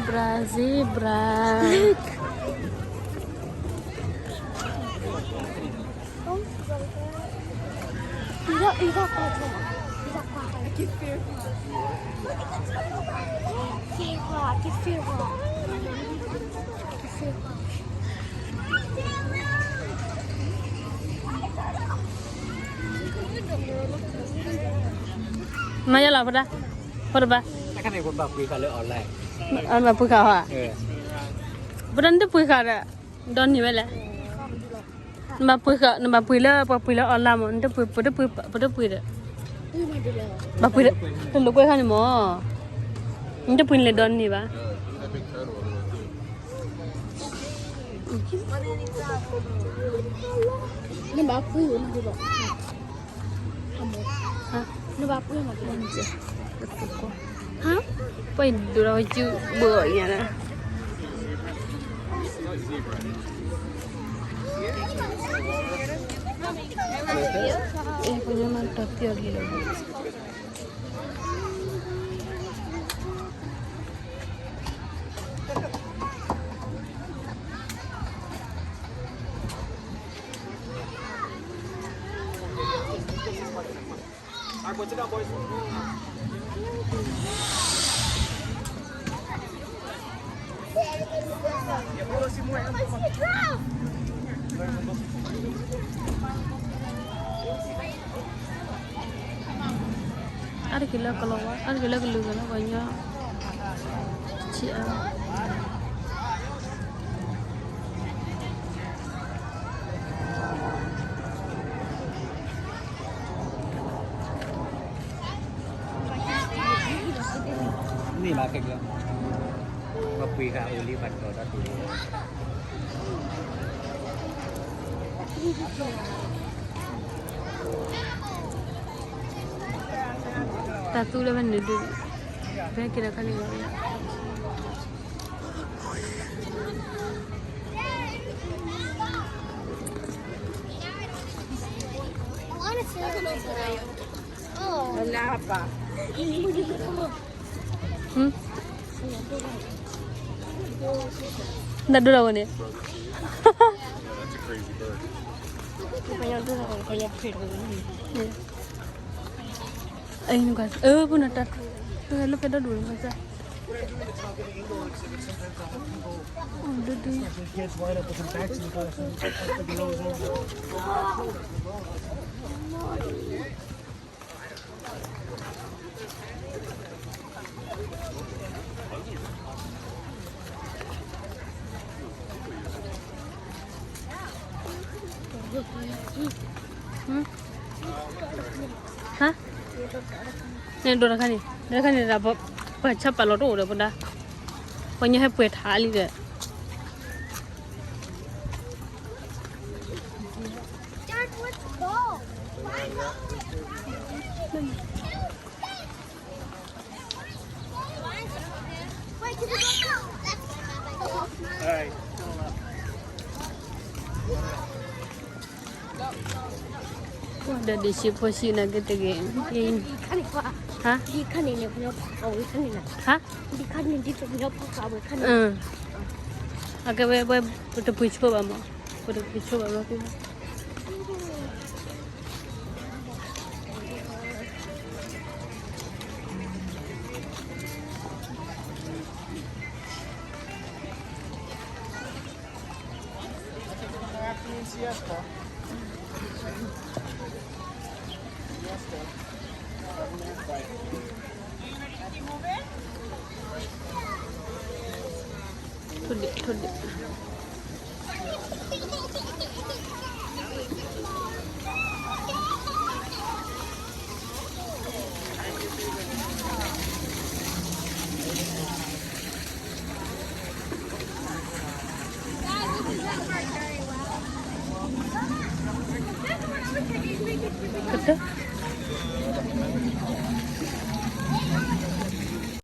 zebra. 이거 봐줘. 이거 봐. 기필화. Maya lah pada, pada. Kan ni pun bapui kalau online. Apa pun kau ah? Beranda pun kau ada. Don ni mana? Nampak pui lah online mon. Pada pui dah. Bapui dah. Tunggu kau kan mo. Nanti pui le don ni ba. Nampak pui nanti ba. Hah? Nampak pui nanti. Hah? Pui dulu je bernya lah. Punya mantap dia gila. Ada gila kalau ada gila kalau banyak cia. Ni market dia. Bapui ka uli ban kau dah tu. Tatu lah mana dulu. Saya kira kali lagi. Oh. Kenapa? Nggak dulu ni. That's a crazy bird. Kayak fit. Ay, nukas. Pun ada. Lu pada dulu masa. Oh, dulu. Kids wind up with infection because the blows over. Hah? Ni dua kan ni dapat baca palot udah pada. Punya hai puet hali deh. Dad, let's go. Wait, can we go now? Alright. Ada di posisi nak kita geng. Hah? Di kan ini punya pakau kan ini. Hah? Di kan ini dia punya pakau kan. Agak baik betul pujuk apa mau? Betul pujuk apa tu? Tudik. Kata?